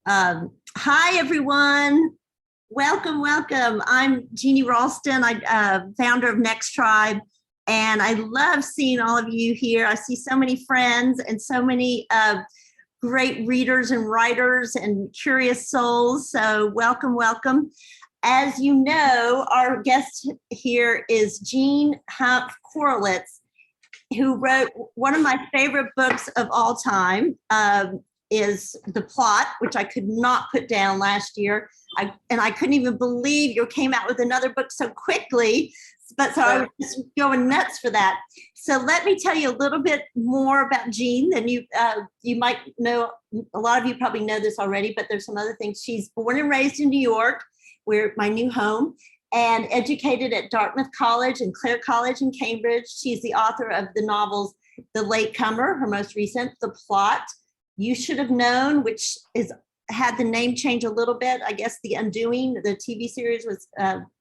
Hi, everyone. Welcome, welcome. I'm Jeannie Ralston, founder of NextTribe, and I love seeing all of you here. I see so many friends and so many great readers and writers and curious souls. So welcome, welcome. As you know, our guest here is Jean Hanff Korelitz, who wrote one of my favorite books of all time, is The Plot, which I could not put down last year. I couldn't even believe you came out with another book so quickly, but so I was just going nuts for that. So let me tell you a little bit more about Jean than you might know. A lot of you probably know this already, but there's some other things. She's born and raised in New York, where my new home, and educated at Dartmouth College and Clare College in Cambridge. She's the author of the novels The Latecomer, her most recent, The Plot, You Should Have Known, which is had the name change a little bit. I guess The Undoing, the TV series was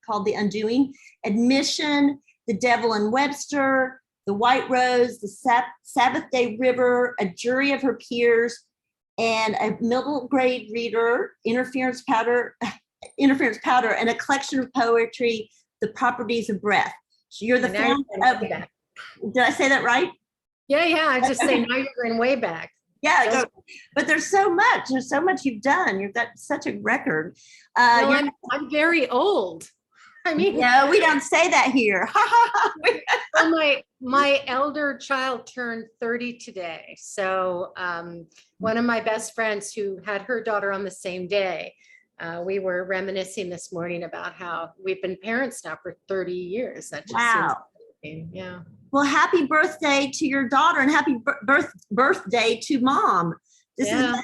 called The Undoing, Admission, The Devil and Webster, The White Rose, The Sabbath Day River, A Jury of Her Peers, and a middle grade reader, Interference Powder, and a collection of poetry, The Properties of Breath. So you're the founder of, did I say that right? Yeah, I was just saying, now you're going way back. Yeah, but there's so much you've done. You've got such a record. I'm very old. I mean, no, we don't say that here. Well, my elder child turned 30 today. So one of my best friends who had her daughter on the same day, we were reminiscing this morning about how we've been parents now for 30 years. That just wow. Seems yeah. Well, happy birthday to your daughter and happy birthday to mom. This is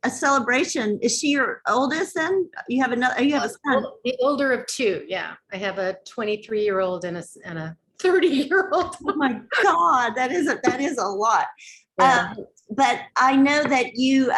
a celebration. Is she your oldest then? You have another, you have a son. The older of two, yeah. I have a 23-year-old and a 30-year-old. Oh my God, that is a lot. Yeah. But I know that you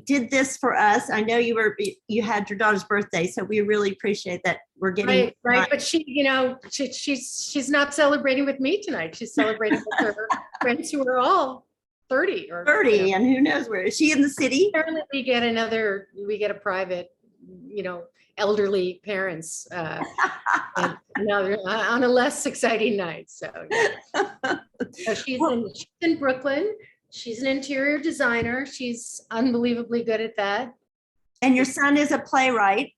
did this for us. I know you had your daughter's birthday, so we really appreciate that we're getting right. But she's not celebrating with me tonight. She's celebrating with her friends who are all 30 or 30, and who knows where. Is she in the city? Apparently we get a private, elderly parents on a less exciting night. So, yeah. So she's in Brooklyn. She's an interior designer. She's unbelievably good at that. And your son is a playwright,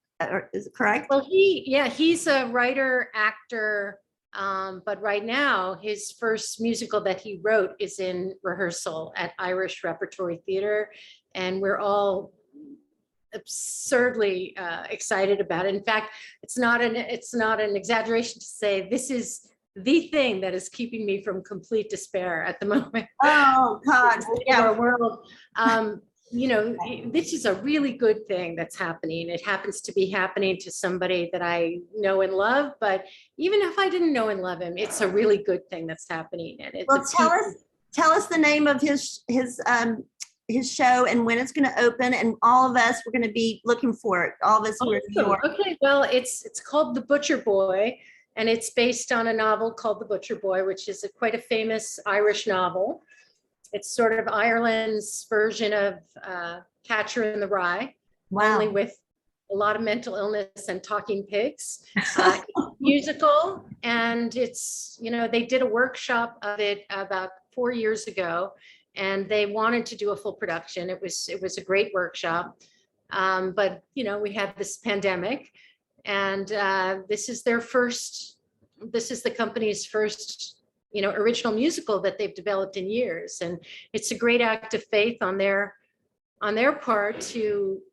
is it correct? Well, he's a writer, actor, but right now his first musical that he wrote is in rehearsal at Irish Repertory Theater, and we're all absurdly excited about it. In fact, it's not an exaggeration to say this is the thing that is keeping me from complete despair at the moment. Oh God, yeah. Our world, this is a really good thing that's happening. It happens to be happening to somebody that I know and love, but even if I didn't know and love him, it's a really good thing that's happening. And it's tell us the name of his show and when it's going to open, and all of us, we're going to be looking for it. All of us who are in New York. Okay, well, it's called The Butcher Boy. And it's based on a novel called The Butcher Boy, which is quite a famous Irish novel. It's sort of Ireland's version of Catcher in the Rye, only with a lot of mental illness and talking pigs. Musical, and it's, they did a workshop of it about 4 years ago, and they wanted to do a full production. It was a great workshop, but we had this pandemic. And this is the company's first, original musical that they've developed in years. And it's a great act of faith on their part to,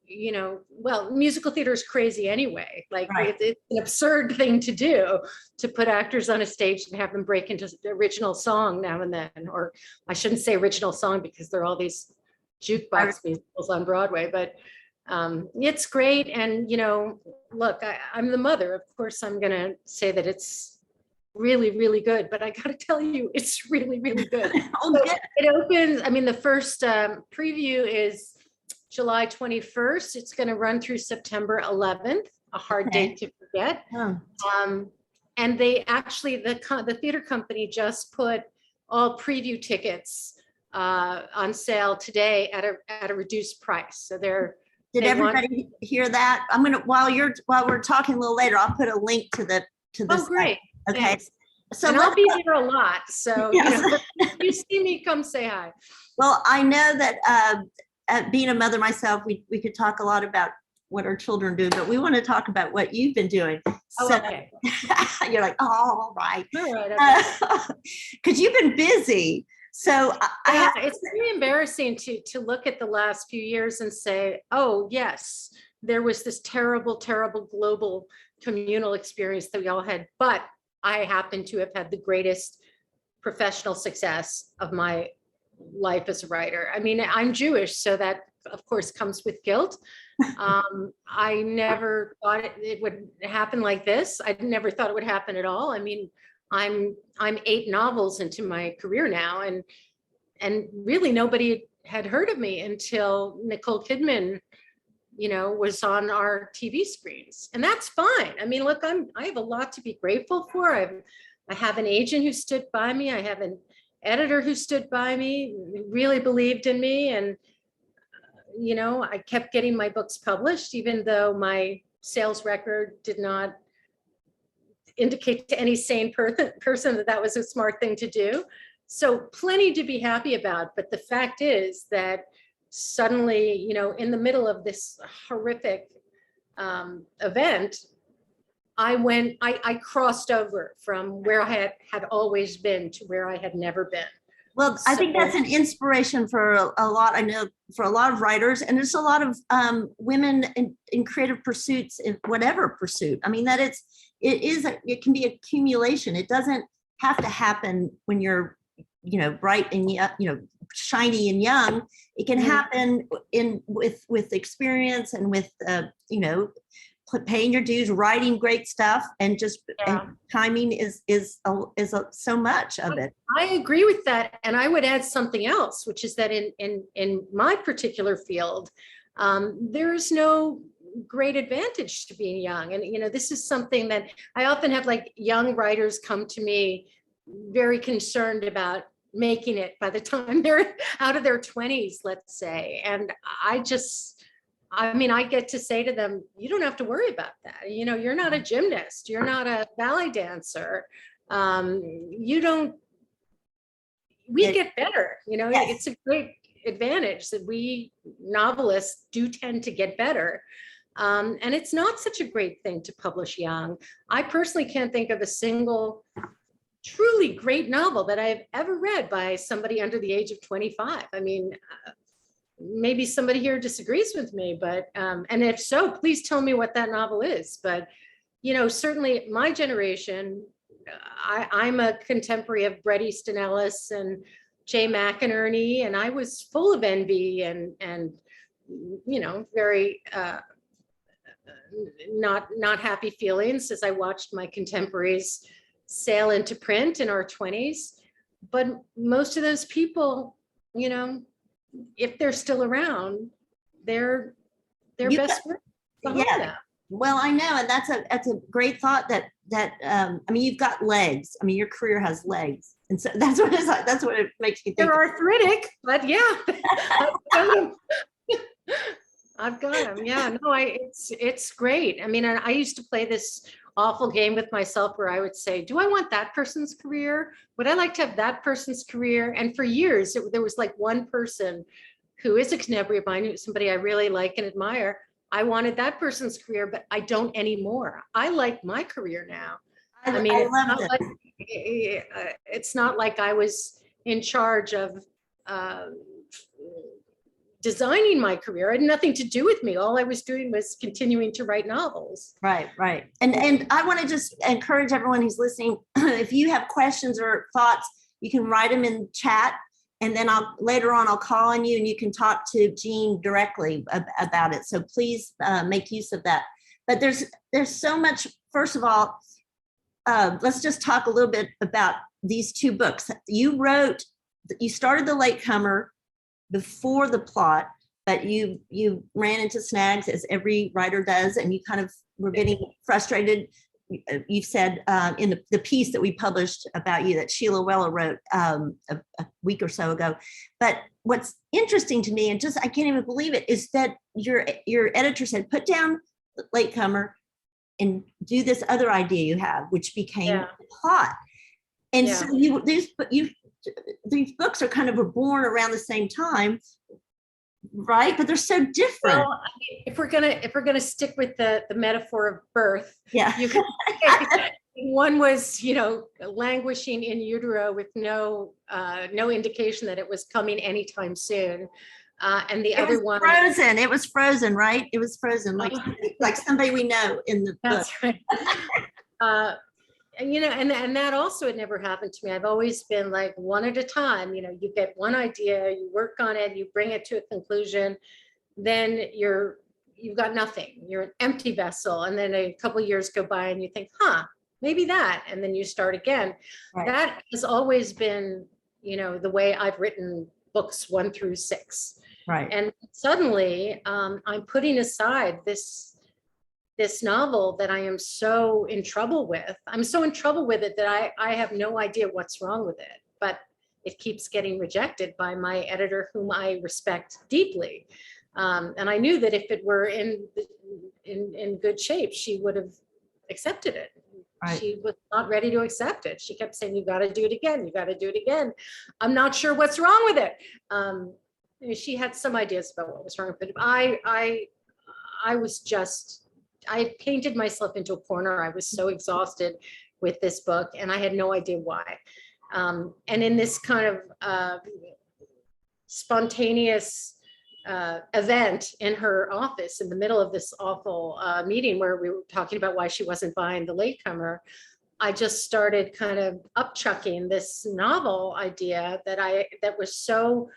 musical theater is crazy anyway. Like it's an absurd thing to do, to put actors on a stage and have them break into the original song now and then, or I shouldn't say original song because there are all these jukebox musicals on Broadway, but it's great. And, look, I'm the mother. Of course, I'm going to say that it's really, really good, but I got to tell you, it's really, really good. It opens, the first preview is July 21st. It's going to run through September 11th, a hard date to forget. And they actually, the theater company just put all preview tickets on sale today at a reduced price. So Did everybody hear that? I'm gonna while we're talking a little later, I'll put a link to the Oh, great. Site. Okay. Thanks. So and I'll be here a lot. So yes. if you see me, come say hi. Well, I know that being a mother myself, we could talk a lot about what our children do, but we want to talk about what you've been doing. Oh, so okay. You're like, oh, all right. All right. Because you've been busy. So it's very embarrassing to look at the last few years and say, oh, yes, there was this terrible, terrible global communal experience that we all had, but I happen to have had the greatest professional success of my life as a writer. I mean, I'm Jewish, so that of course comes with guilt. I never thought it would happen like this. I never thought it would happen at all. I mean, I'm 8 novels into my career now, and really nobody had heard of me until Nicole Kidman, was on our TV screens, and that's fine. I mean, look, I have a lot to be grateful for. I have an agent who stood by me. I have an editor who stood by me, really believed in me, and I kept getting my books published, even though my sales record did not indicate to any sane person that was a smart thing to do. So plenty to be happy about. But the fact is that suddenly, in the middle of this horrific event, I crossed over from where I had always been to where I had never been. Well, I think that's an inspiration for a lot. I know for a lot of writers, and there's a lot of women in creative pursuits, in whatever pursuit. I mean, that it can be accumulation. It doesn't have to happen when you're, bright and shiny and young. It can happen with experience and with paying your dues, writing great stuff, and just and timing is so much of it. I agree with that, and I would add something else, which is that in my particular field, there's no great advantage to being young, and this is something that I often have, like, young writers come to me very concerned about making it by the time they're out of their 20s, let's say, and I get to say to them, you don't have to worry about that. You're not a gymnast. You're not a ballet dancer. We get better. Yes. It's a great advantage that we novelists do tend to get better. And it's not such a great thing to publish young. I personally can't think of a single truly great novel that I've ever read by somebody under the age of 25. I mean, maybe somebody here disagrees with me, but and if so, please tell me what that novel is. But certainly my generation, I'm a contemporary of Bret Easton Ellis and Jay McInerney, and I was full of envy and very not happy feelings as I watched my contemporaries sail into print in our 20s. But most of those people, if they're still around, they're best friends behind them. Well, I know, and that's a great thought. That I mean, you've got legs. I mean, your career has legs, and so that's what it makes me think. They're arthritic, but yeah, I've got them. Yeah, no, it's great. I mean, I used to play this awful game with myself where I would say, do I want that person's career? Would I like to have that person's career? And for years, there was like one person who is a contemporary of mine, somebody I really like and admire. I wanted that person's career, but I don't anymore. I like my career now. I mean, it's not like I was in charge of designing my career. It had nothing to do with me. All I was doing was continuing to write novels. Right. And I want to just encourage everyone who's listening, if you have questions or thoughts, you can write them in chat, and then later on I'll call on you and you can talk to Jean directly about it. So please make use of that. But there's so much. First of all, let's just talk a little bit about these 2 books. You started The Latecomer before the plot, but you ran into snags, as every writer does, and you kind of were getting frustrated. you've said in the piece that we published about you that Sheila Weller wrote a week or so ago. But what's interesting to me, and just I can't even believe it, is that your editor said, put down Latecomer and do this other idea you have, which became the plot. And so these books are kind of were born around the same time, right? But they're so different. Well, I mean, if we're gonna stick with the metaphor of birth, Yeah. you can say one was, languishing in utero with no indication that it was coming anytime soon. And the other one, frozen. It was frozen, right? It was frozen, like somebody we know in the book. That's right. And that also had never happened to me. I've always been like one at a time. You get one idea, you work on it, you bring it to a conclusion, then you've got nothing. You're an empty vessel, and then a couple of years go by, and you think, maybe that, and then you start again. Right. That has always been, the way I've written books 1 through 6. Right. And suddenly, I'm putting aside this novel that I am so in trouble with. I'm so in trouble with it that I have no idea what's wrong with it, but it keeps getting rejected by my editor, whom I respect deeply. And I knew that if it were in good shape, she would have accepted it. Right. She was not ready to accept it. She kept saying, you got to do it again. You got to do it again. I'm not sure what's wrong with it. She had some ideas about what was wrong with it. I had painted myself into a corner. I was so exhausted with this book, and I had no idea why. And in this kind of spontaneous event in her office, in the middle of this awful meeting where we were talking about why she wasn't buying the Latecomer, I just started kind of upchucking this novel idea that was so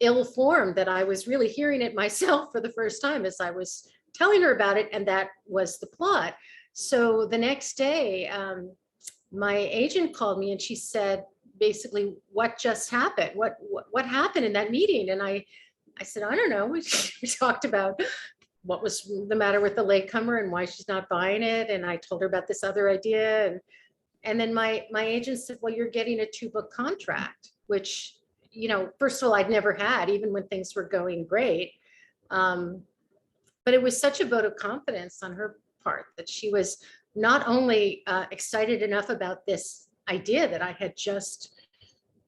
ill-formed that I was really hearing it myself for the first time as I was telling her about it, and that was the plot. So the next day, my agent called me and she said, basically, what just happened? What happened in that meeting? And I said, I don't know. We talked about what was the matter with the Latecomer and why she's not buying it. And I told her about this other idea. And then my agent said, well, you're getting a 2-book contract, which, first of all, I'd never had, even when things were going great. But it was such a vote of confidence on her part that she was not only excited enough about this idea that I had just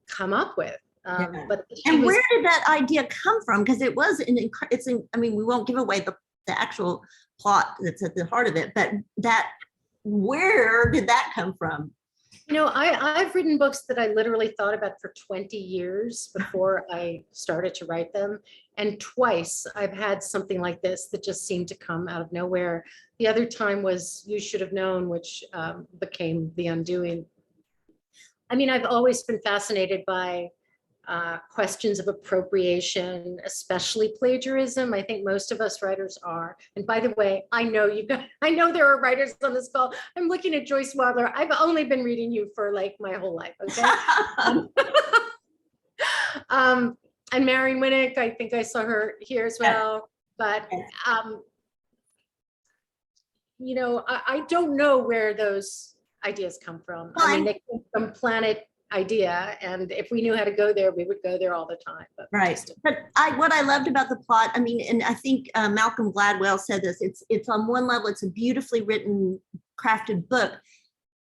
come up with, but where did that idea come from? Because it was we won't give away the actual plot that's at the heart of it, but where did that come from? I've written books that I literally thought about for 20 years before I started to write them. And twice I've had something like this that just seemed to come out of nowhere. The other time was You Should Have Known, which became The Undoing. I've always been fascinated by questions of appropriation, especially plagiarism. I think most of us writers are. And by the way, I know there are writers on this call. I'm looking at Joyce Wadler. I've only been reading you for like my whole life, okay? And Marion Winnick, I think I saw her here as well. But I don't know where those ideas come from. They come from Planet Idea, and if we knew how to go there, we would go there all the time. But right. But what I loved about the plot, and I think Malcolm Gladwell said this, it's on one level, it's a beautifully written, crafted book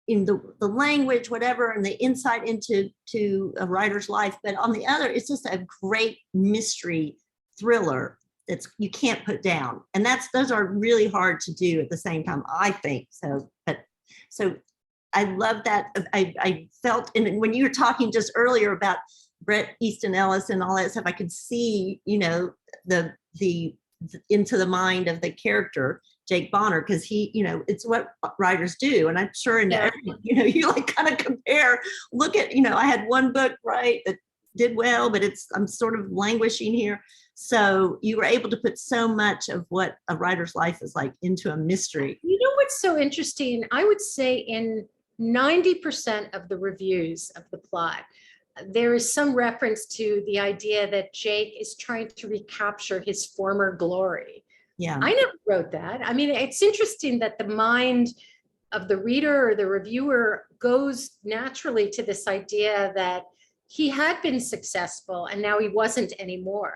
in the language, whatever, and the insight into a writer's life. But on the other, it's just a great mystery thriller that's you can't put down. And those are really hard to do at the same time, I think. So I love that. I felt, and when you were talking just earlier about Bret Easton Ellis and all that stuff, I could see, the into the mind of the character, Jake Bonner, because he, it's what writers do. And I'm sure you like kind of compare, look at, I had one book, right, that did well, but I'm sort of languishing here. So you were able to put so much of what a writer's life is like into a mystery. You know what's so interesting? I would say in 90% of the reviews of the plot, there is some reference to the idea that Jake is trying to recapture his former glory. Yeah. I never wrote that. It's interesting that the mind the reader or the reviewer goes naturally to this idea that he had been successful and now he wasn't anymore.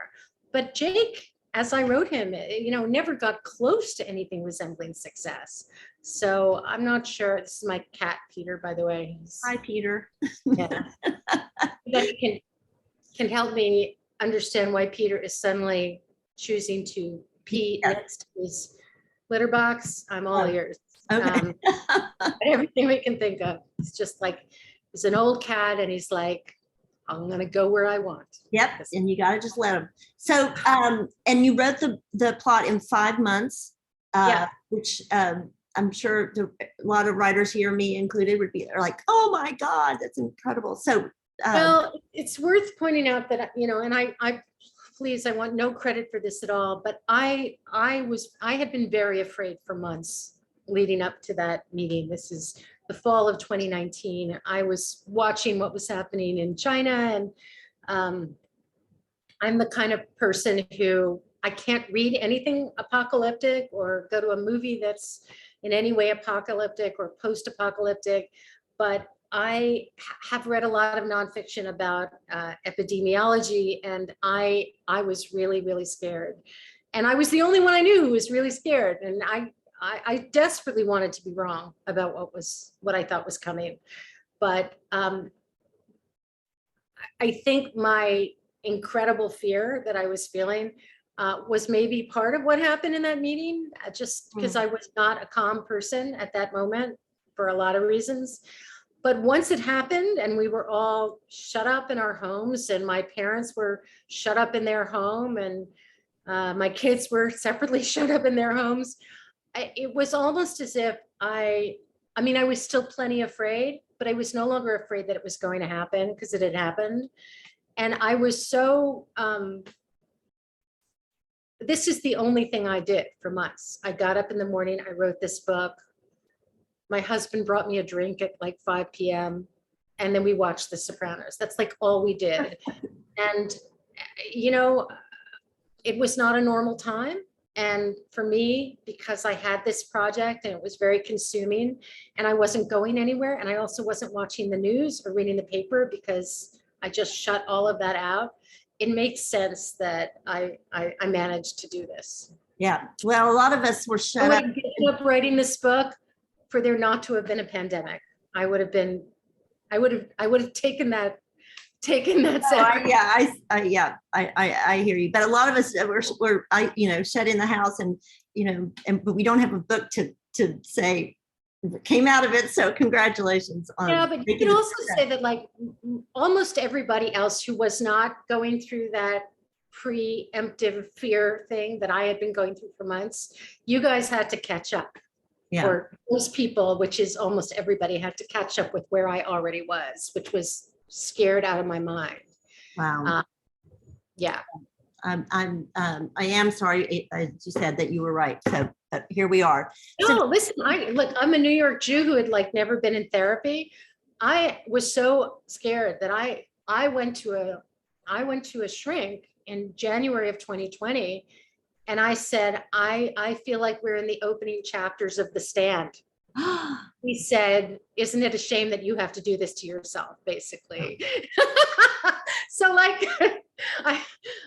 But Jake, as I wrote him, never got close to anything resembling success. So I'm not sure. This is my cat, Peter, by the way. Hi, Peter. Yeah. That can help me understand why Peter is suddenly choosing to pee next to his litter box. I'm all ears. Okay. Everything we can think of. It's just like, he's an old cat and he's like, I'm gonna go where I want. Yep, and you gotta just let him. So, and you wrote the plot in 5 months, which I'm sure a lot of writers here, me included, are like, oh my God, that's incredible. So, well, it's worth pointing out that, and I please, I want no credit for this at all, but I had been very afraid for months leading up to that meeting. This is the fall of 2019. I was watching what was happening in China, and I'm the kind of person who I can't read anything apocalyptic or go to a movie that's in any way apocalyptic or post-apocalyptic, but I have read a lot of nonfiction about epidemiology, and I was really, really scared. And I was the only one I knew who was really scared. And I desperately wanted to be wrong about what I thought was coming. But I think my incredible fear that I was feeling was maybe part of what happened in that meeting, just because I was not a calm person at that moment for a lot of reasons. But once it happened and we were all shut up in our homes, and my parents were shut up in their home, and my kids were separately shut up in their homes, it was almost as if I was still plenty afraid, but I was no longer afraid that it was going to happen, because it had happened. And I was so, this is the only thing I did for months. I got up in the morning, I wrote this book. My husband brought me a drink at like 5 p.m. and then we watched The Sopranos. That's like all we did. And, it was not a normal time. And for me, because I had this project and it was very consuming and I wasn't going anywhere, and I also wasn't watching the news or reading the paper because I just shut all of that out, it makes sense that I managed to do this. Yeah, well, a lot of us were shut up. I would have up writing this book for there not to have been a pandemic. I would have taken that. I hear you. But a lot of us were shut in the house, and but we don't have a book to say came out of it. So congratulations on. Yeah, but you can also say that like almost everybody else who was not going through that preemptive fear thing that I had been going through for months, you guys had to catch up. Yeah. Or most people, which is almost everybody, had to catch up with where I already was, which was scared out of my mind. Wow. Yeah. I am sorry, as you said, that you were right. So here we are. No, listen, I'm a New York Jew who had like never been in therapy. I was so scared that I went to a shrink in January of 2020. And I said, I feel like we're in the opening chapters of The Stand. He said, isn't it a shame that you have to do this to yourself, basically? So like,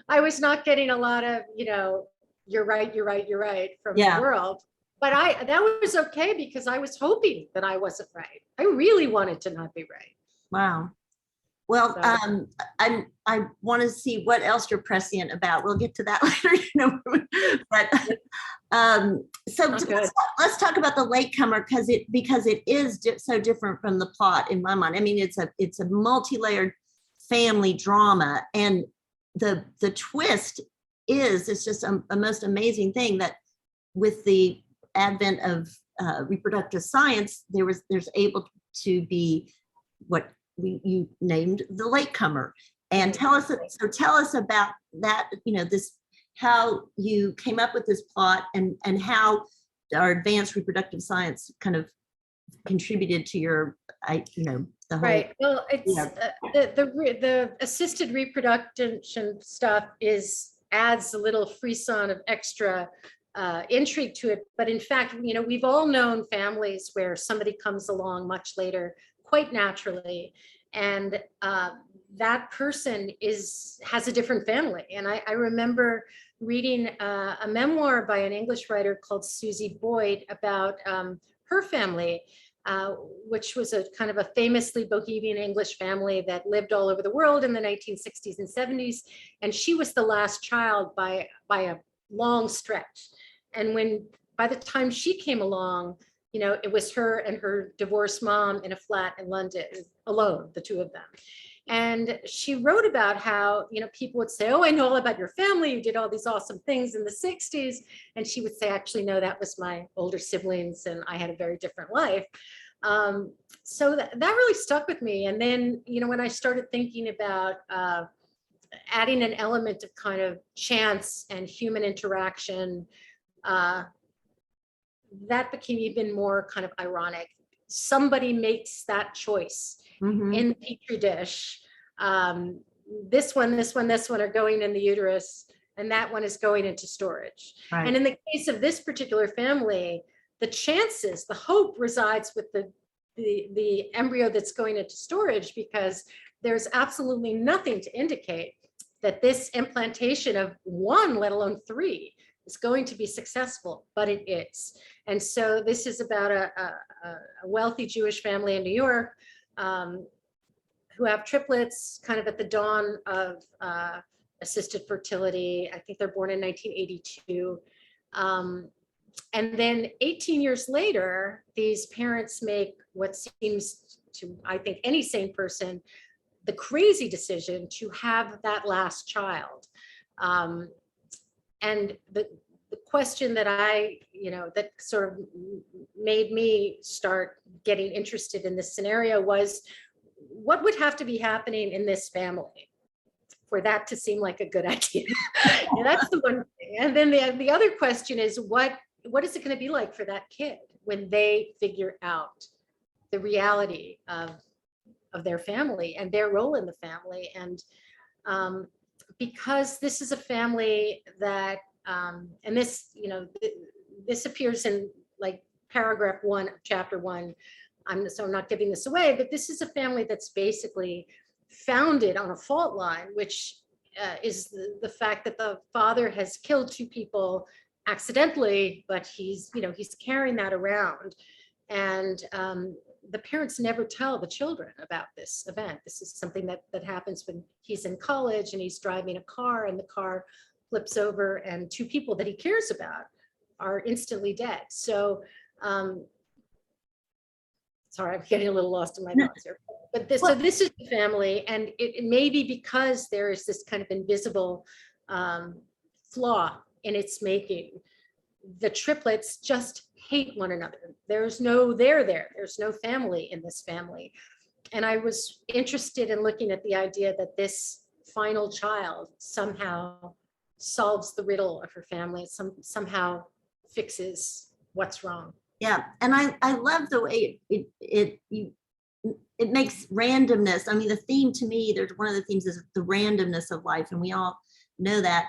I was not getting a lot of, you're right from the world. But that was okay, because I was hoping that I wasn't right. I really wanted to not be right. Wow. Well, I want to see what else you're prescient about. We'll get to that later, But so let's talk about The Latecomer, because it is so different from the plot in my mind. I mean, it's a multi-layered family drama, and the twist is it's just a most amazing thing that with the advent of reproductive science, there's able to be what you named The Latecomer. And tell us about that, how you came up with this plot, and how our advanced reproductive science kind of contributed to your, the whole. Right. Well, it's the assisted reproduction stuff adds a little frisson of extra intrigue to it. But in fact, we've all known families where somebody comes along much later, quite naturally, and that person has a different family. And I remember reading a memoir by an English writer called Susie Boyd about her family, which was a kind of a famously Bohemian English family that lived all over the world in the 1960s and 70s. And she was the last child by a long stretch. And by the time she came along, it was her and her divorced mom in a flat in London alone, the two of them. And she wrote about how, people would say, oh, I know all about your family. You did all these awesome things in the 60s. And she would say, actually, no, that was my older siblings and I had a very different life. So that really stuck with me. And then, when I started thinking about adding an element of kind of chance and human interaction, that became even more kind of ironic. Somebody makes that choice in the petri dish. This one are going in the uterus, and that one is going into storage. Right. And in the case of this particular family, the hope resides with the embryo that's going into storage, because there's absolutely nothing to indicate that this implantation of one, let alone three, is going to be successful, but it is. And so this is about a wealthy Jewish family in New York who have triplets kind of at the dawn of assisted fertility. I think they're born in 1982. And then 18 years later, these parents make what seems to, I think, any sane person, the crazy decision to have that last child. And the question that that sort of made me start getting interested in this scenario was, what would have to be happening in this family for that to seem like a good idea? And that's the one thing. And then the other question is, what is it going to be like for that kid when they figure out the reality of their family and their role in the family? And because this is a family that, and this, this appears in like paragraph 1 of chapter 1. So I'm not giving this away, but this is a family that's basically founded on a fault line, which is the fact that the father has killed 2 people accidentally, but he's carrying that around. And the parents never tell the children about this event. This is something that happens when he's in college and he's driving a car, and the car flips over and 2 people that he cares about are instantly dead. So, sorry, I'm getting a little lost in my thoughts here. But so this is the family, and it may be because there is this kind of invisible flaw in its making. The triplets just hate one another. There's no there's no family in this family. And I was interested in looking at the idea that this final child somehow solves the riddle of her family, somehow fixes what's wrong. Yeah, and I love the way it makes randomness. I mean, the theme to me, there's one of the themes is the randomness of life, and we all know that.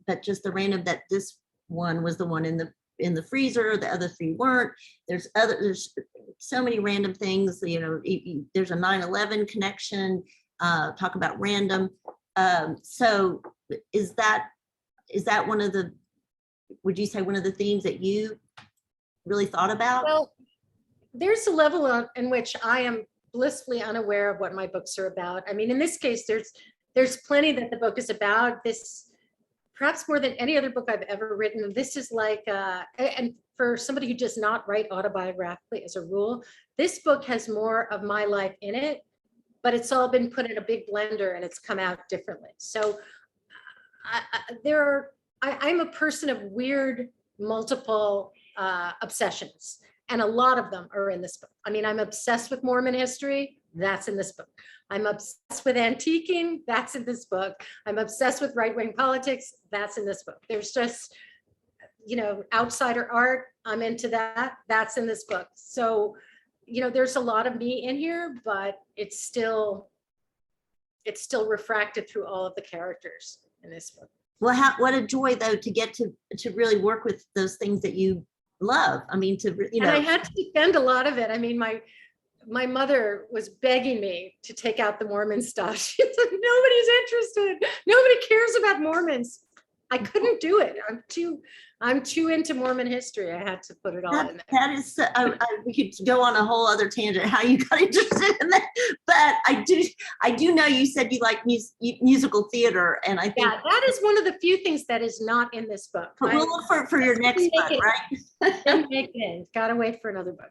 But just the random that this one was the one in the freezer, the other 3 weren't. There's so many random things. There's a 9/11 connection. Talk about random. So is that one of the? Would you say one of the themes that you really thought about? Well, there's a level in which I am blissfully unaware of what my books are about. I mean, in this case, there's plenty that the book is about. This, perhaps more than any other book I've ever written. This is like, and for somebody who does not write autobiographically as a rule, this book has more of my life in it, but it's all been put in a big blender and it's come out differently. So I'm a person of weird, multiple obsessions, and a lot of them are in this book. I mean, I'm obsessed with Mormon history. That's in this book. I'm obsessed with antiquing. That's in this book. I'm obsessed with right-wing politics. That's in this book. There's just, outsider art. I'm into that. That's in this book. So, there's a lot of me in here, but it's still refracted through all of the characters in this book. Well, what a joy though to get to really work with those things that you love. I mean, And I had to defend a lot of it. I mean, my mother was begging me to take out the Mormon stuff. She said, nobody's interested. Nobody cares about Mormons. I couldn't do it. I'm too into Mormon history. I had to put it all in there. That is, we could go on a whole other tangent how you got interested in that. But I do know you said you like musical theater, and I think that is one of the few things that is not in this book. We'll look for your next book, right? Didn't make it. Gotta wait for another book.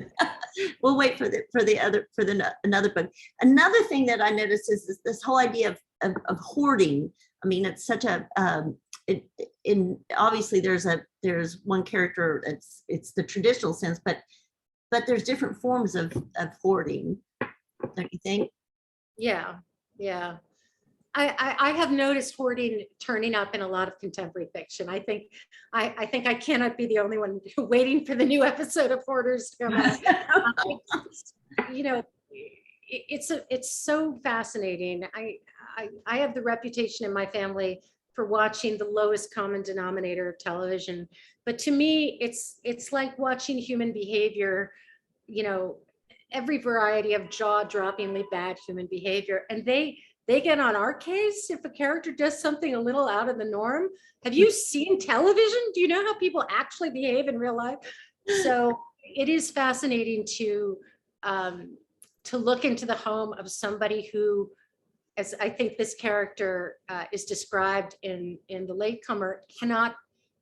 We'll wait for another book. Another thing that I noticed is this whole idea of hoarding. I mean, it's such a obviously there's one character it's the traditional sense, but there's different forms of hoarding, don't you think? Yeah. I have noticed hoarding turning up in a lot of contemporary fiction. I think I cannot be the only one waiting for the new episode of Hoarders to come out. You know, it's so fascinating. I have the reputation in my family for watching the lowest common denominator of television, but to me, it's like watching human behavior. You know, every variety of jaw-droppingly bad human behavior, and they get on our case if a character does something a little out of the norm. Have you seen television? Do you know how people actually behave in real life? So it is fascinating to look into the home of somebody who, as I think this character is described in the Latecomer,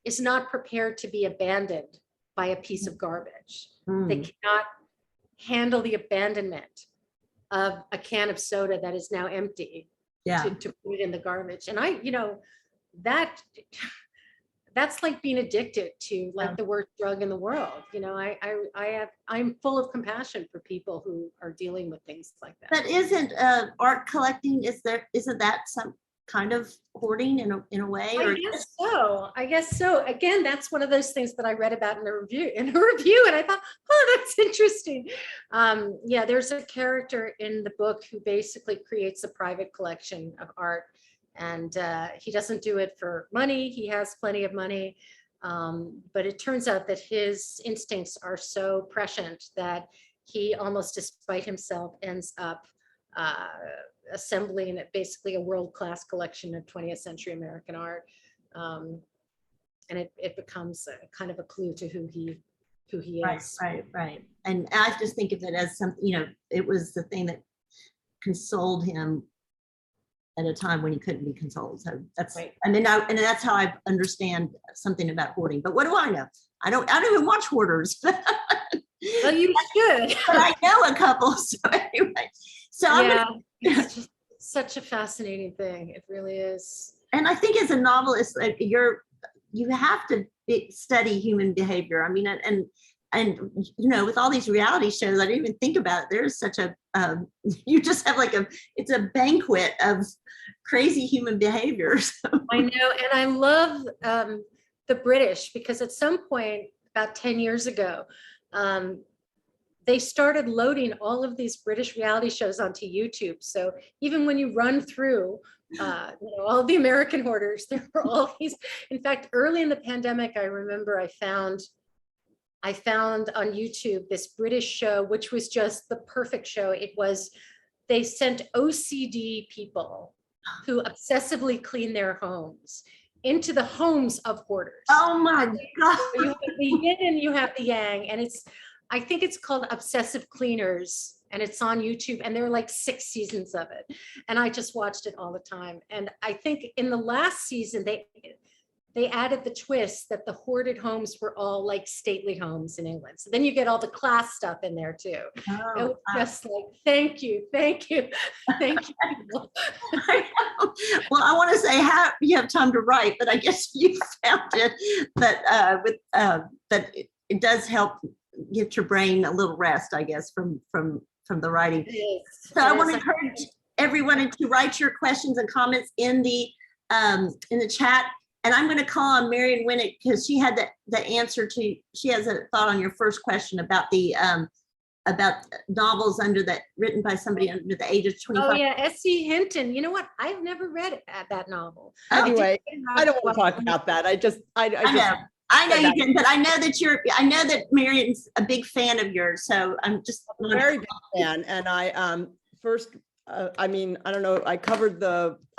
is not prepared to be abandoned by a piece of garbage. They cannot handle the abandonment of a can of soda that is now empty, to put it in the garbage. And that's like being addicted to like the worst drug in the world. You know, I'm full of compassion for people who are dealing with things like that. But isn't art collecting, isn't that some kind of hoarding in a way? I guess so. Again, that's one of those things that I read about in a review, and I thought, oh, that's interesting. Yeah, there's a character in the book who basically creates a private collection of art, and he doesn't do it for money. He has plenty of money, but it turns out that his instincts are so prescient that he, almost despite himself, ends up assembling basically a world-class collection of 20th century American art. And it becomes kind of a clue to who he is. Right. And I just think of it as something, you know, it was the thing that consoled him at a time when he couldn't be consoled. So that's right. And that's how I understand something about hoarding. But what do I know? I don't even watch Hoarders. Well, you should. But I know a couple. So anyway, it's just such a fascinating thing. It really is. And I think as a novelist, you have to study human behavior. I mean, and you know, with all these reality shows, I didn't even think about it. There's such a you just have like it's a banquet of crazy human behaviors. I know, and I love the British, because at some point about 10 years ago, they started loading all of these British reality shows onto YouTube. So even when you run through all the American Hoarders, there were all these. In fact, early in the pandemic, I remember I found on YouTube this British show, which was just the perfect show. They sent OCD people who obsessively clean their homes into the homes of hoarders. Oh my God. So you have the yin and you have the yang, and I think it's called Obsessive Cleaners, and it's on YouTube, and there are like 6 seasons of it. And I just watched it all the time. And I think in the last season, they added the twist that the hoarded homes were all like stately homes in England. So then you get all the class stuff in there too. Oh, it was just like, thank you. Well, I want to say how you have time to write, but I guess you found it. But it does help get your brain a little rest, I guess, from the writing. So I want to encourage everyone to write your questions and comments in the chat. And I'm going to call on Marion Winnick, because she had the answer to, she has a thought on your first question about the about novels written by somebody under the age of 25. Oh yeah, S.C. Hinton. You know what? I've never read that novel. Anyway, I don't want to talk about that. I know you didn't, but I know that Marion's a big fan of yours. So I'm just a very big fan. And I first, I mean, I don't know, I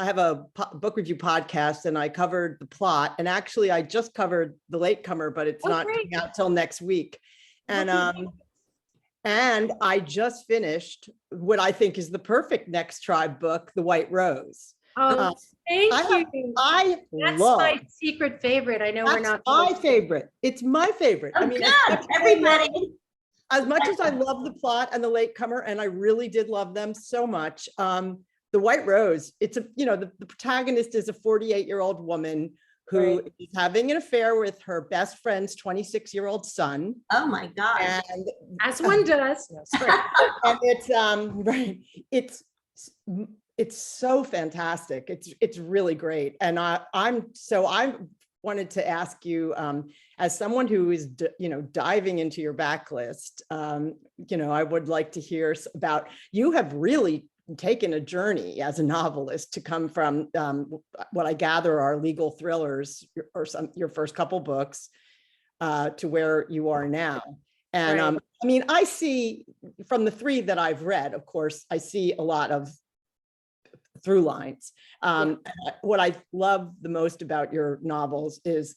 have a book review podcast and I covered the plot. And actually I just covered The Latecomer, but it's not coming out till next week. And I just finished what I think is the perfect NextTribe book, The White Rose. Oh, thank you. That's my secret favorite. I know we're not. My favorite. It's my favorite. Oh, I mean, everybody. As much as I love the plot and The Latecomer, and I really did love them so much. The White Rose. It's the protagonist is a 48-year-old woman who is having an affair with her best friend's 26-year-old son. Oh my God. And as one does. And it's it's so fantastic. It's really great. And I wanted to ask you, as someone who is diving into your backlist, I would like to hear about, you have really taken a journey as a novelist to come from what I gather are legal thrillers or your first couple books to where you are now. And I mean, I see from the three that I've read, of course, I see a lot of through lines. What I love the most about your novels is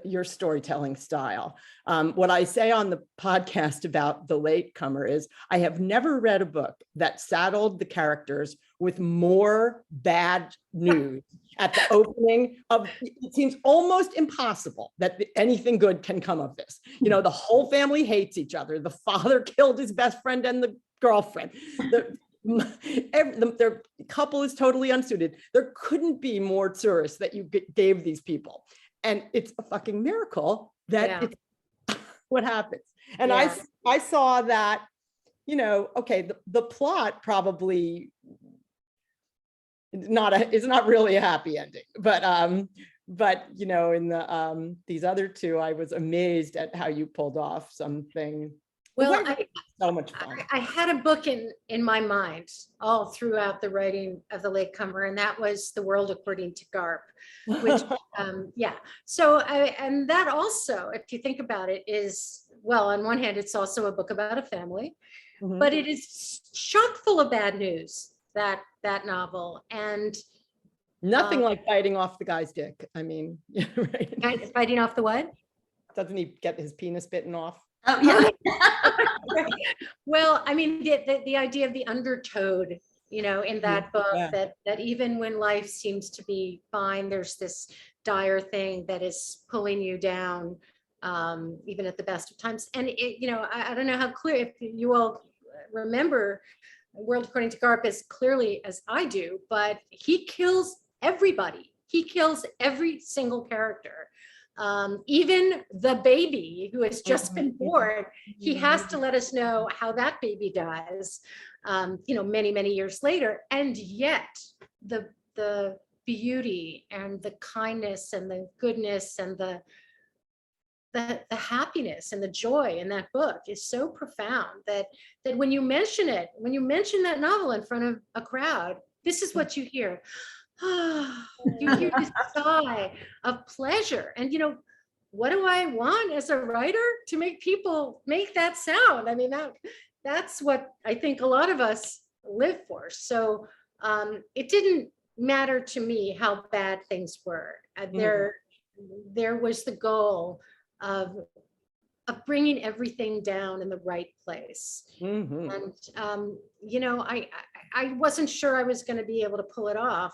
your storytelling style. What I say on the podcast about The Latecomer is I have never read a book that saddled the characters with more bad news at the opening of, it seems almost impossible that anything good can come of this. The whole family hates each other. The father killed his best friend and the girlfriend. Their couple is totally unsuited. There couldn't be more tourists that you gave these people. And it's a fucking miracle that it's what happens. And I saw that, the plot probably is not really a happy ending, but in the these other two, I was amazed at how you pulled off something. Well, so much fun. I had a book in my mind all throughout the writing of The Latecomer, and that was The World According to Garp, which, So, and that also, if you think about it, is, well, on one hand, it's also a book about a family, but it is chock full of bad news, that novel. And nothing like biting off the guy's dick. I mean, right? Biting off the what? Doesn't he get his penis bitten off? Oh, yeah. Well, I mean, the idea of the undertowed, in that book, that even when life seems to be fine, there's this dire thing that is pulling you down, even at the best of times. And I don't know how clear, if you all remember World According to Garp as clearly as I do, but he kills everybody. He kills every single character. Even the baby who has just been born, he has to let us know how that baby dies, many, many years later. And yet the beauty and the kindness and the goodness and the happiness and the joy in that book is so profound that when you mention that novel in front of a crowd, this is what you hear. You hear this sigh of pleasure. And what do I want as a writer? To make people make that sound. I mean, that's what I think a lot of us live for. So it didn't matter to me how bad things were. There was the goal of bringing everything down in the right place. And I wasn't sure I was going to be able to pull it off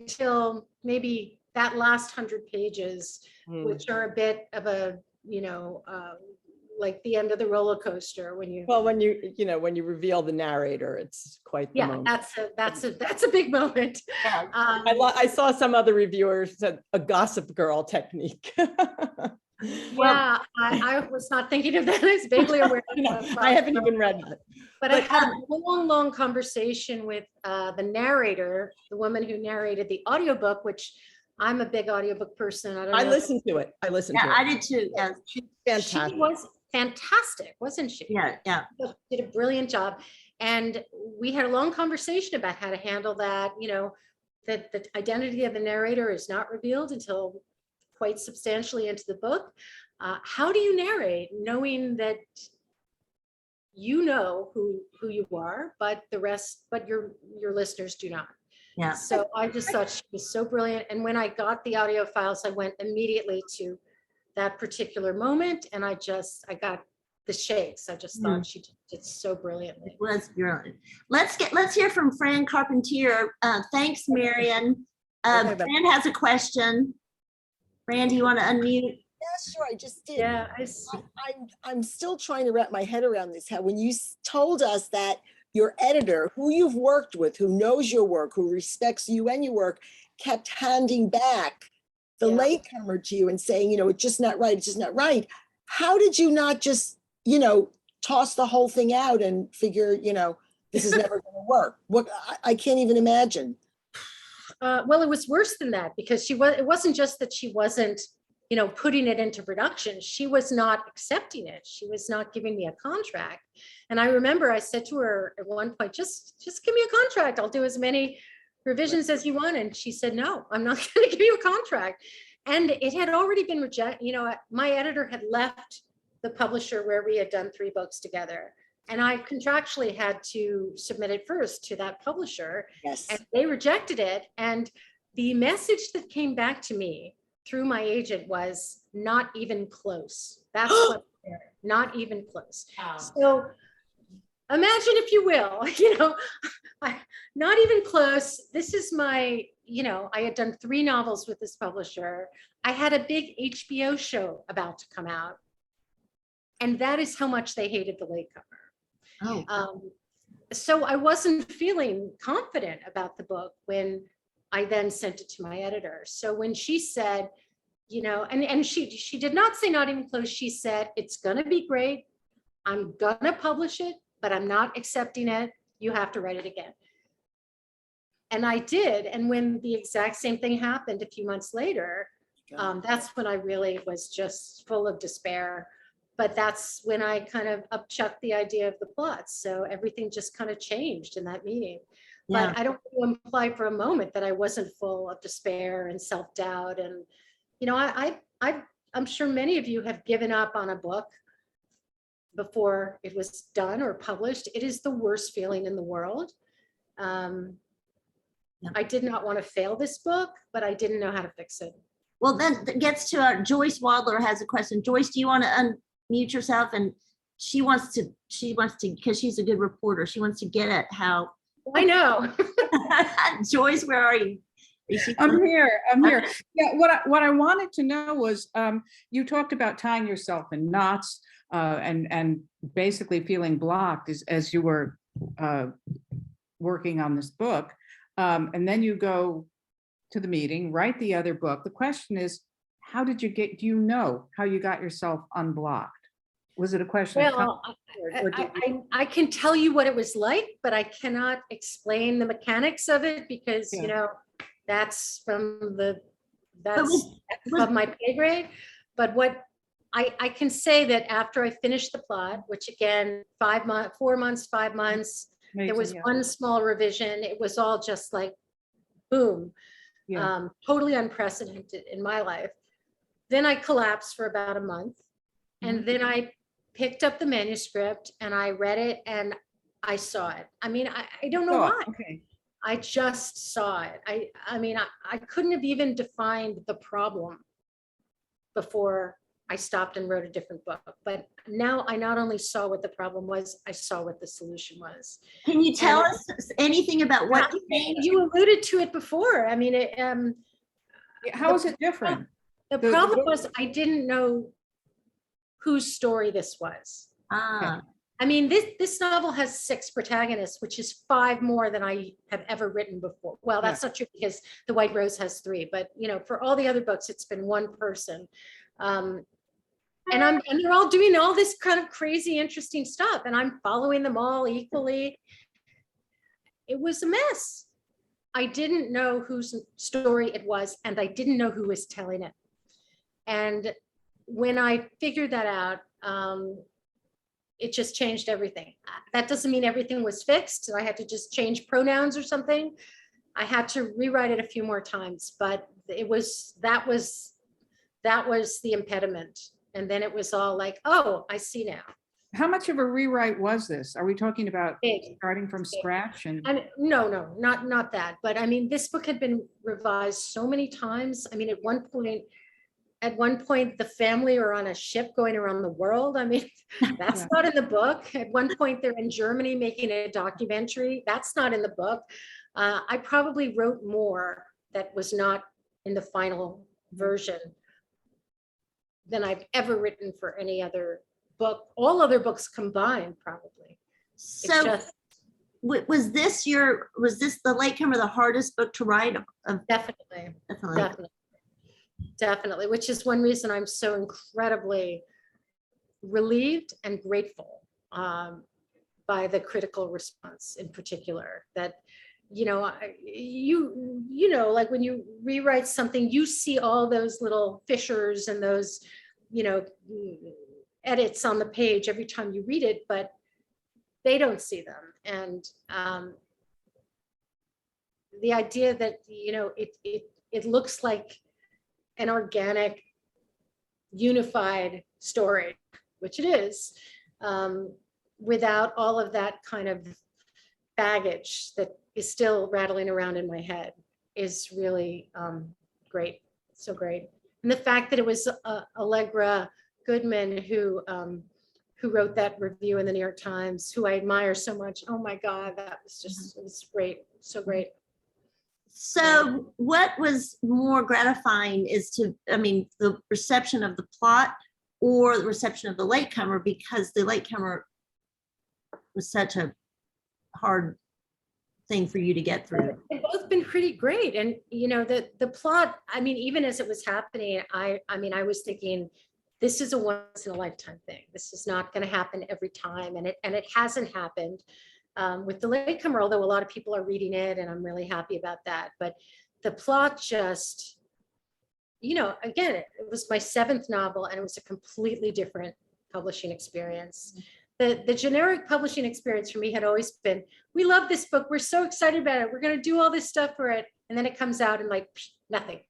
until maybe that last 100 pages, which are a bit of a, like the end of the roller coaster when you reveal the narrator, it's quite the moment. That's a big moment. I saw some other reviewers said a Gossip Girl technique. I was not thinking of that. I was vaguely aware of I haven't even read that. But I had a long conversation with the narrator, the woman who narrated the audiobook, which I'm a big audiobook person. I listened to it. I did too. Yes. She's fantastic. She was fantastic, wasn't she? Yeah, yeah. Did a brilliant job. And we had a long conversation about how to handle that, that the identity of the narrator is not revealed until quite substantially into the book. How do you narrate knowing that you know who you are, but your listeners do not? Yeah. So I just thought she was so brilliant. And when I got the audio files, I went immediately to that particular moment, and I got the shakes. I just thought she did so brilliantly. It was brilliant. Let's hear from Fran Carpentier. Thanks, Marion. Fran has a question. Fran, do you want to unmute? Yeah, sure. I just did. Yeah, I'm still trying to wrap my head around this. How when you told us that your editor, who you've worked with, who knows your work, who respects you and your work, kept handing back the latecomer to you and saying, it's just not right. It's just not right. How did you not just, toss the whole thing out and figure, this is never going to work? What I can't even imagine. Well, it was worse than that, because it wasn't just that she wasn't, putting it into production. She was not accepting it. She was not giving me a contract. And I remember I said to her at one point, just give me a contract. I'll do as many revisions as you want. And she said, no, I'm not going to give you a contract. And it had already been rejected. My editor had left the publisher where we had done 3 books together. And I contractually had to submit it first to that publisher. Yes. And they rejected it. And the message that came back to me through my agent was not even close. That's what, not even close. Wow. So imagine, if you will, not even close. This is my, I had done 3 novels with this publisher. I had a big HBO show about to come out. And that is how much they hated the latecomer. Oh. So I wasn't feeling confident about the book when I then sent it to my editor. So when she said, and she did not say not even close. She said, it's going to be great. I'm going to publish it, but I'm not accepting it. You have to write it again. And I did. And when the exact same thing happened a few months later, that's when I really was just full of despair. But that's when I kind of upchucked the idea of the plot. So everything just kind of changed in that meeting. Yeah. But I don't want to imply for a moment that I wasn't full of despair and self-doubt. And, I'm sure many of you have given up on a book before it was done or published. It is the worst feeling in the world. I did not want to fail this book, but I didn't know how to fix it. Well, then that gets to our Joyce Wadler has a question. Joyce, do you want to unmute yourself? And she wants to, because she's a good reporter. She wants to get at how. I know. Joyce, where are you? I'm here. Yeah, what I wanted to know was, you talked about tying yourself in knots and basically feeling blocked as you were working on this book. And then you go to the meeting, write the other book. The question is, how did you do you know how you got yourself unblocked? Was it a question? Well, I can tell you what it was like, but I cannot explain the mechanics of it because, that's above my pay grade. But what I can say that after I finished the plot, which again, 4 months, 5 months, Amazing, there was one small revision. It was all just like, boom, totally unprecedented in my life. Then I collapsed for about a month. And then I picked up the manuscript and I read it and I saw it. I mean, I don't know why. Okay. I just saw it. I couldn't have even defined the problem before I stopped and wrote a different book. But now I not only saw what the problem was, I saw what the solution was. Can you tell us anything about what you think? You alluded to it before. I mean, How is it different? The problem was I didn't know whose story this was. Ah. I mean, this novel has 6 protagonists, which is 5 more than I have ever written before. Well, that's not true because The White Rose has 3, but for all the other books, it's been one person. And they're all doing all this kind of crazy, interesting stuff, and I'm following them all equally. It was a mess. I didn't know whose story it was, and I didn't know who was telling it. And when I figured that out, it just changed everything. That doesn't mean everything was fixed. I had to just change pronouns or something. I had to rewrite it a few more times, but that was the impediment. And then it was all like, oh, I see now. How much of a rewrite was this? Are we talking about Big. starting from scratch? And No, not that. But I mean, this book had been revised so many times. I mean, at one point, the family are on a ship going around the world. I mean, that's Yeah. not in the book. At one point, they're in Germany making a documentary. That's not in the book. I probably wrote more that was not in the final version than I've ever written for any other book, all other books combined, probably. So was this the Latecomer the hardest book to write? Definitely. Definitely, which is one reason I'm so incredibly relieved and grateful by the critical response in particular. That, like when you rewrite something, you see all those little fissures and those, edits on the page every time you read it, but they don't see them. And the idea that, it looks like an organic, unified story, which it is, without all of that kind of baggage that is still rattling around in my head, is really great. So great. And the fact that it was Allegra Goodman who wrote that review in the New York Times, who I admire so much. Oh my God, that was just, it was great. So great. So what was more gratifying is the reception of the plot or the reception of the Latecomer, because the Latecomer was such a hard thing for you to get through. They've both been pretty great. And, the plot, I mean, even as it was happening, I was thinking, this is a once in a lifetime thing. This is not going to happen every time. And it hasn't happened. With the Latecomer, although a lot of people are reading it, and I'm really happy about that. But the plot just, again, it was my 7th novel, and it was a completely different publishing experience. The generic publishing experience for me had always been, we love this book, we're so excited about it, we're going to do all this stuff for it, and then it comes out and like nothing.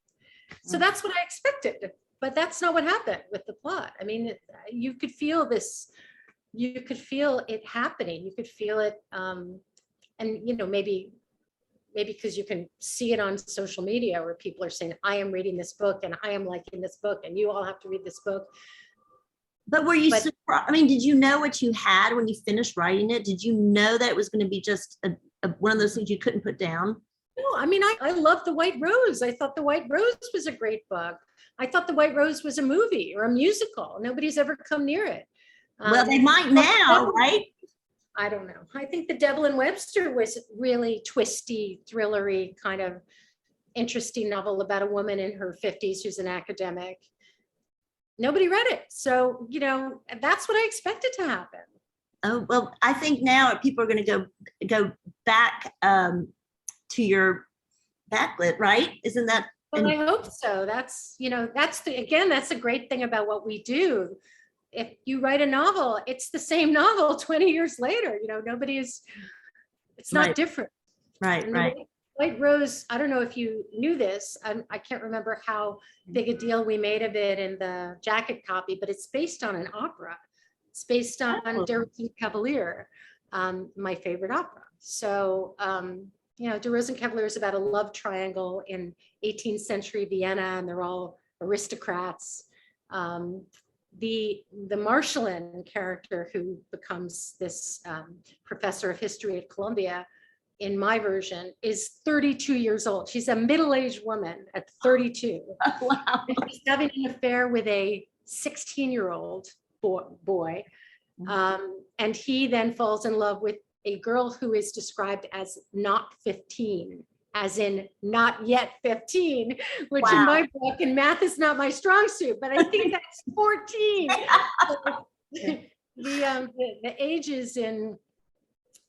So that's what I expected, but that's not what happened with the plot. I mean, you could feel this. You could feel it happening. You could feel it, and maybe because you can see it on social media where people are saying, "I am reading this book, and I am liking this book, and you all have to read this book." But were you surprised? I mean, did you know what you had when you finished writing it? Did you know that it was going to be just one of those things you couldn't put down? No, I mean, I love The White Rose. I thought The White Rose was a great book. I thought The White Rose was a movie or a musical. Nobody's ever come near it. Well, they might now, right? I don't know. I think The Devil in Webster was really twisty, thrillery, kind of interesting novel about a woman in her 50s who's an academic. Nobody read it. So, that's what I expected to happen. Oh, well, I think now people are going to go back to your backlit, right? Isn't that? Well, I hope so. That's a great thing about what we do. If you write a novel, it's the same novel 20 years later. It's not different. Right, right. White Rose, I don't know if you knew this. I can't remember how big a deal we made of it in the jacket copy, but it's based on an opera. It's based on De Rosenkavalier, my favorite opera. So, De Rosenkavalier is about a love triangle in 18th century Vienna, and they're all aristocrats. The Marschallin character, who becomes this professor of history at Columbia, in my version, is 32 years old. She's a middle-aged woman at 32. Wow. And she's having an affair with a 16-year-old boy. And he then falls in love with a girl who is described as not 15, as in not yet 15, which in my book, and math is not my strong suit, but I think that's 14. The ages in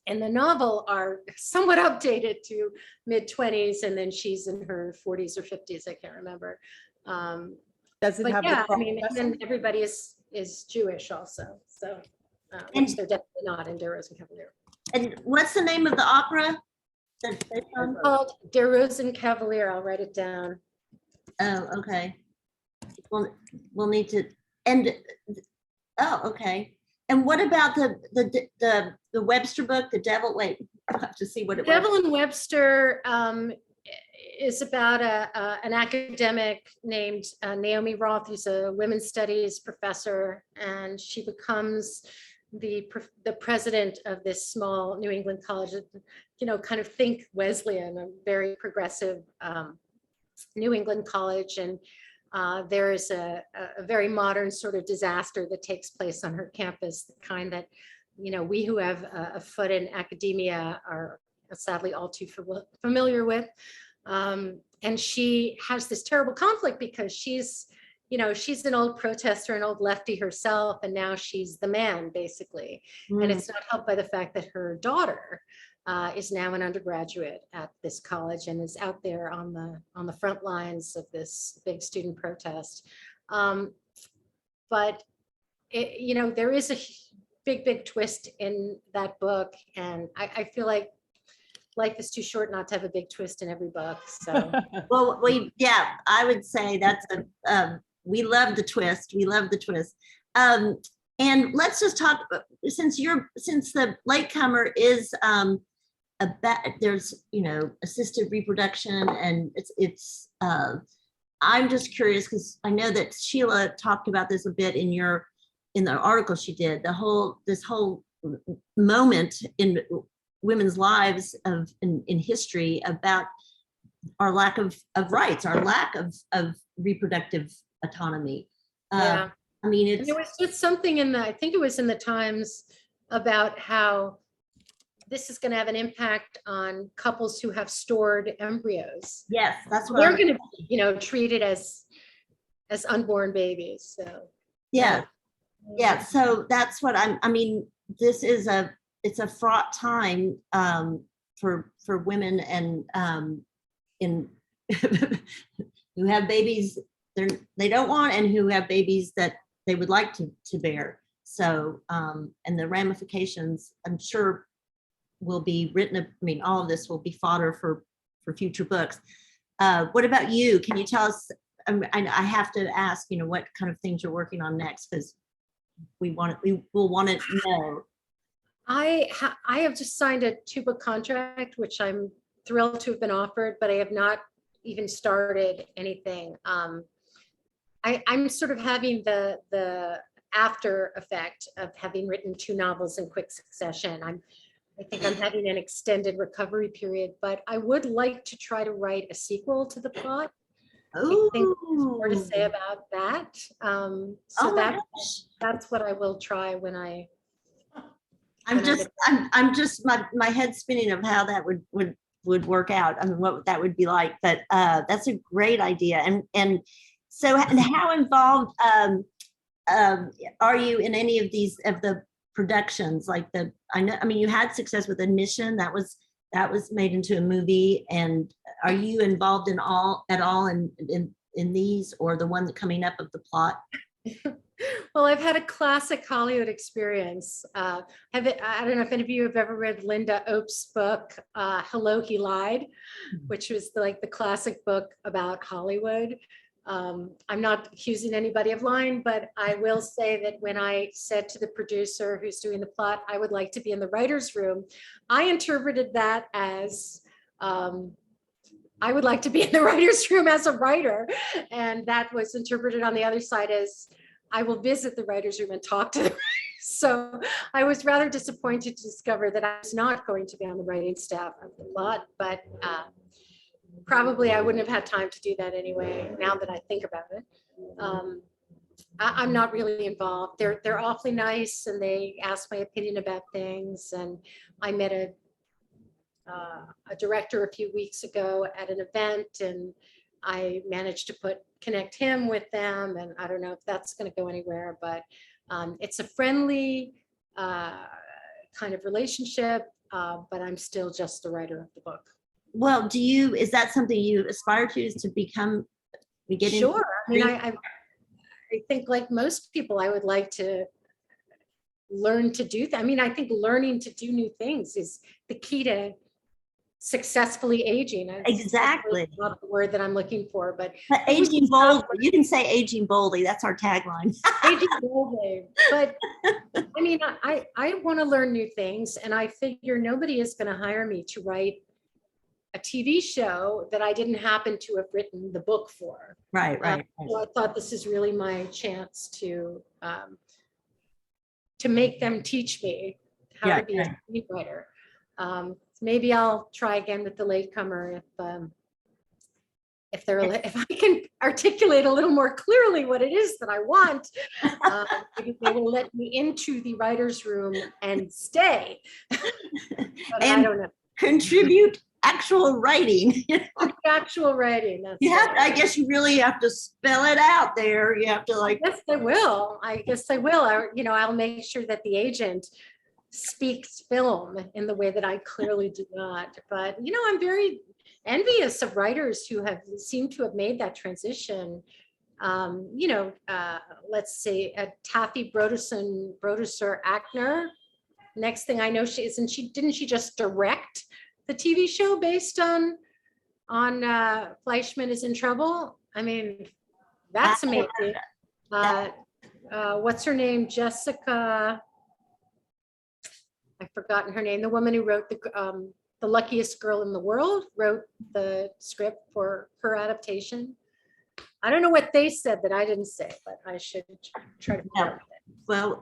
the novel are somewhat updated to mid-20s, and then she's in her 40s or 50s, I can't remember. Does it have and then everybody is is Jewish also. So, which And- they're definitely not in Der Rosenkavalier. And what's the name of the opera? That they found? Called Der Rosenkavalier. I'll write it down. Oh, okay. We'll need to, and, oh, okay. And what about the Webster book, The Devil, wait, I'll have to see what it was. Devil and Webster is about an academic named Naomi Roth, who's a women's studies professor, and she becomes the president of this small New England college, you know, kind of think Wesleyan, a very progressive New England college. And there is a very modern sort of disaster that takes place on her campus, the kind that, you know, we who have a foot in academia are sadly all too familiar with. And she has this terrible conflict because she's, you know, she's an old protester, an old lefty herself, and now she's the man, basically. And it's not helped by the fact that her daughter is now an undergraduate at this college and is out there on the front lines of this big student protest. But it, you know, there is a big twist in that book, and I feel like life is too short not to have a big twist in every book. So, Well, yeah, I would say that's we love the twist. We love the twist. And let's just talk, since the Latecomer is about, there's, you know, assisted reproduction, and it's I'm just curious because I know that Sheila talked about this a bit in the article she did, this whole moment in women's lives in history about our lack of rights, our lack of reproductive autonomy. yeah. I mean, There was just something in I think it was in the Times about how this is going to have an impact on couples who have stored embryos. yes, that's what They're going to be, you know, treated as unborn babies. So yeah. So that's what I mean, this is it's a fraught time for women and in who have babies they don't want and who have babies that they would like to bear. So and the ramifications, I'm sure, will be written. I mean, all of this will be fodder for future books. What about you? Can you tell us? I have to ask, you know, what kind of things you're working on next, because we will want to know. I have just signed a 2-book contract, which I'm thrilled to have been offered, but I have not even started anything. I'm sort of having the after effect of having written 2 novels in quick succession. I think I'm having an extended recovery period, but I would like to try to write a sequel to the plot. I think there's more to say about that. So that's what I will try when I'm just my head's spinning of how that would work out. I mean, what that would be like. But that's a great idea. And so, and how involved are you in any of the productions? Like I mean, you had success with Admission. That was made into a movie. And are you involved at all in these, or the one coming up of the plot? Well, I've had a classic Hollywood experience. I don't know if any of you have ever read Linda Ope's book, Hello, He Lied, which was like the classic book about Hollywood. I'm not accusing anybody of lying, but I will say that when I said to the producer who's doing the plot, I would like to be in the writer's room, I interpreted that as I would like to be in the writer's room as a writer. And that was interpreted on the other side as I will visit the writer's room and talk to them. So I was rather disappointed to discover that I was not going to be on the writing staff of the plot, but probably I wouldn't have had time to do that anyway, now that I think about it. I'm not really involved. They're awfully nice, and they ask my opinion about things. And I met a director a few weeks ago at an event, and I managed to connect him with them. And I don't know if that's going to go anywhere, but it's a friendly kind of relationship, but I'm still just the writer of the book. Well, is that something you aspire to, is to become, Sure. I mean, I think like most people, I would like to learn to do that. I mean, I think learning to do new things is the key to successfully aging. Exactly. That's not the word that I'm looking for, but But aging boldly, you can say aging boldly. That's our tagline. aging boldly. But I mean, I want to learn new things, and I figure nobody is going to hire me to write a TV show that I didn't happen to have written the book for. Right, right. So I thought this is really my chance to make them teach me how Yeah, to be a screenwriter. Maybe I'll try again with the Latecomer if I can articulate a little more clearly what it is that I want. Maybe they will let me into the writer's room and stay. But And I don't know. contribute actual writing. Actual writing. That's You have, right. I guess you really have to spell it out there. You have to like, Yes, I will. I guess I will. I'll make sure that the agent speaks film in the way that I clearly do not. But, I'm very envious of writers who seemed to have made that transition. Let's say Taffy Brodesser Ackner. Next thing I know, didn't she just direct the TV show based on Fleischman is in Trouble? I mean, that's amazing. What's her name? Jessica. I've forgotten her name. The woman who wrote The Luckiest Girl in the World wrote the script for her adaptation. I don't know what they said that I didn't say, but I should try to figure out. well,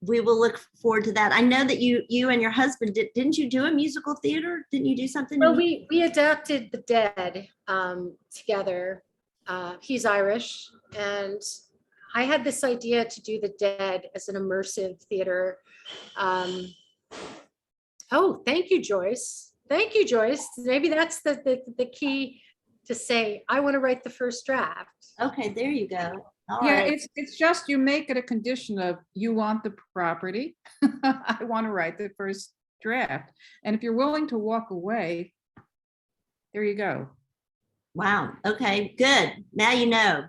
we will look forward to that. I know that you and your husband didn't you do a musical theater? Didn't you do something? Well, we adapted The Dead together. He's Irish, and I had this idea to do The Dead as an immersive theater. Oh, thank you, Joyce. Thank you, Joyce. Maybe that's the key to say, I want to write the first draft. Okay, there you go. All Yeah, right. it's just you make it a condition of you want the property. I want to write the first draft. And if you're willing to walk away, there you go. Wow. Okay, good. Now you know.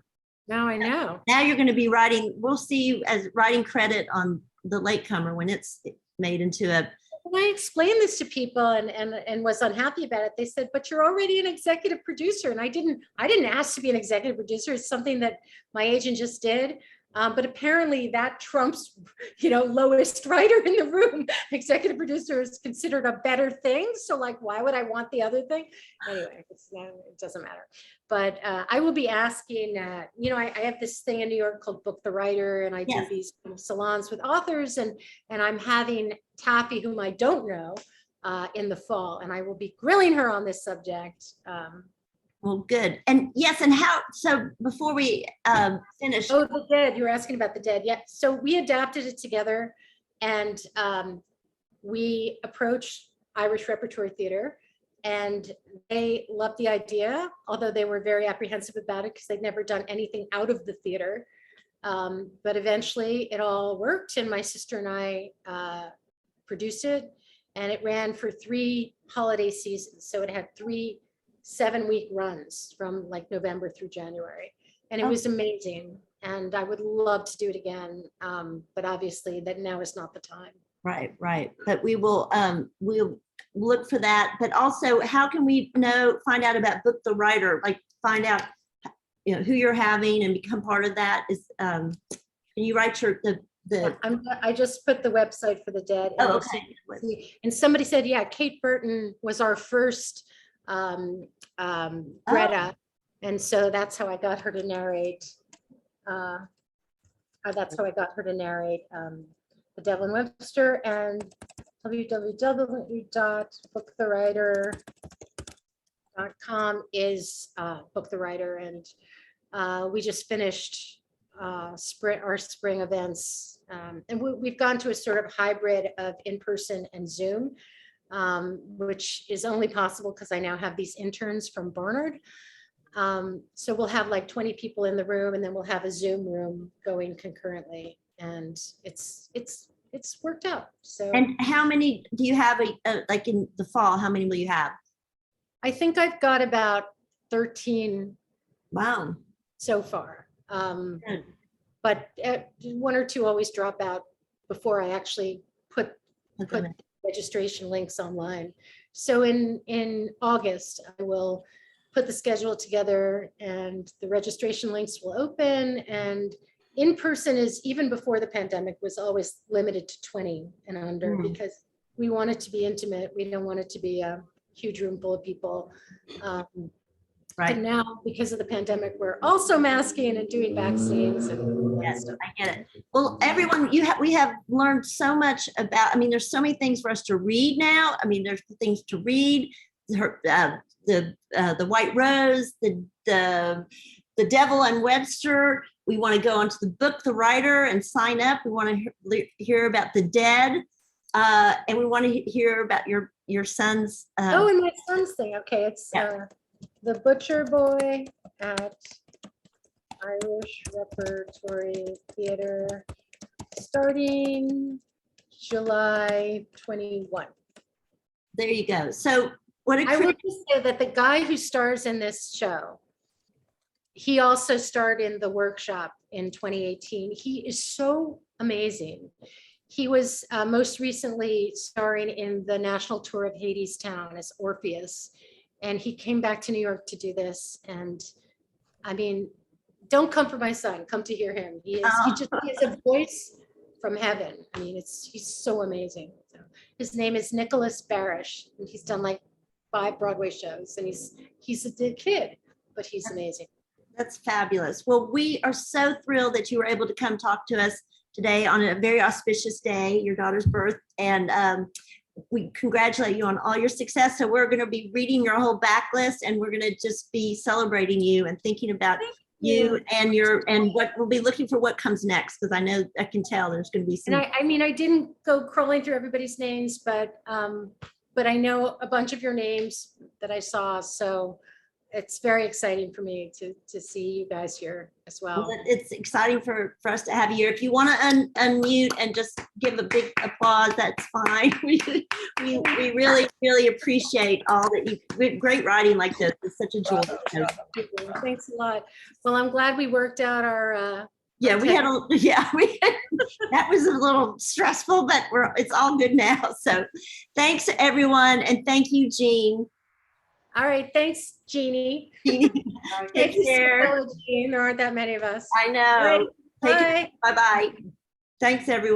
Now I know. Now you're going to be writing, we'll see you as writing credit on the Latecomer when it's made into a. When I explained this to people and was unhappy about it, they said, but you're already an executive producer. And I didn't ask to be an executive producer. It's something that my agent just did. But apparently that trumps, lowest writer in the room. Executive producer is considered a better thing. So like, why would I want the other thing? Anyway, it doesn't matter. But I will be asking, I have this thing in New York called Book the Writer, and I do these salons with authors, and I'm having Taffy, whom I don't know, in the fall, and I will be grilling her on this subject. Well, good. And yes, and so before we finish. Oh, The Dead, you were asking about The Dead. Yeah, so we adapted it together, and we approached Irish Repertory Theater, and they loved the idea, although they were very apprehensive about it because they'd never done anything out of the theater. But eventually it all worked, and my sister and I produced it, and it ran for 3 holiday seasons. So it had 3 7-week runs from like November through January. And it was amazing. And I would love to do it again. But obviously that now is not the time. Right. But we will, we'll look for that. But also, how can we find out about Book the Writer, like find out, who you're having and become part of that? Can you write I just put the website for The Dead. And okay. And somebody said, yeah, Kate Burton was our first Greta. And so that's how I got her to narrate. That's how I got her to narrate The Devil and Webster, and www.booktherewriter.com is Book the Writer. And we just finished our spring events. And we've gone to a sort of hybrid of in-person and Zoom, which is only possible because I now have these interns from Barnard. So we'll have like 20 people in the room, and then we'll have a Zoom room going concurrently, and it's worked out. So. And how many do you have? Like in the fall, how many will you have? I think I've got about 13. Wow. So far. but one or two always drop out before I actually put registration links online. So in August, I will put the schedule together and the registration links will open, and in person is, even before the pandemic, was always limited to 20 and under because we want it to be intimate. We don't want it to be a huge room full of people. Right. And now, because of the pandemic, we're also masking and doing vaccines and Yes, stuff. I get it. Well, everyone, we have learned so much about, I mean, there's so many things for us to read now. I mean, there's things to read, the White Rose, the Devil and Webster. We want to go onto the book, The Writer, and sign up. We want to hear about the dead. And we want to hear about your son's. Oh, and my son's thing. Okay, it's The Butcher Boy at Irish Repertory Theater, starting July 21. There you go. So what I would just say that the guy who stars in this show, he also starred in the workshop in 2018. He is so amazing. He was most recently starring in the national tour of Hadestown as Orpheus. And he came back to New York to do this. And I mean, don't come for my son, come to hear him. He has a voice from heaven. I mean, he's so amazing. So his name is Nicholas Barish, and he's done like 5 Broadway shows, and he's a kid, but he's amazing. That's fabulous. Well, we are so thrilled that you were able to come talk to us today on a very auspicious day, your daughter's birth. And we congratulate you on all your success. So we're going to be reading your whole backlist, and we're going to just be celebrating you and thinking about you and what we'll be looking for what comes next, because I can tell there's going to be some. And I mean, I didn't go crawling through everybody's names, but I know a bunch of your names that I saw. So it's very exciting for me to see you guys here as well. It's exciting for us to have you here. If you want to unmute and just give a big applause, that's fine. We really, really appreciate all that you, great writing like this. It's such a joy. Thanks a lot. Well, I'm glad we worked out our, that was a little stressful, but it's all good now. So thanks to everyone. And thank you, Jean. All right. Thanks, Jeannie. Take care. Jean. There aren't that many of us. I know. Bye. Bye-bye. Thanks, everyone.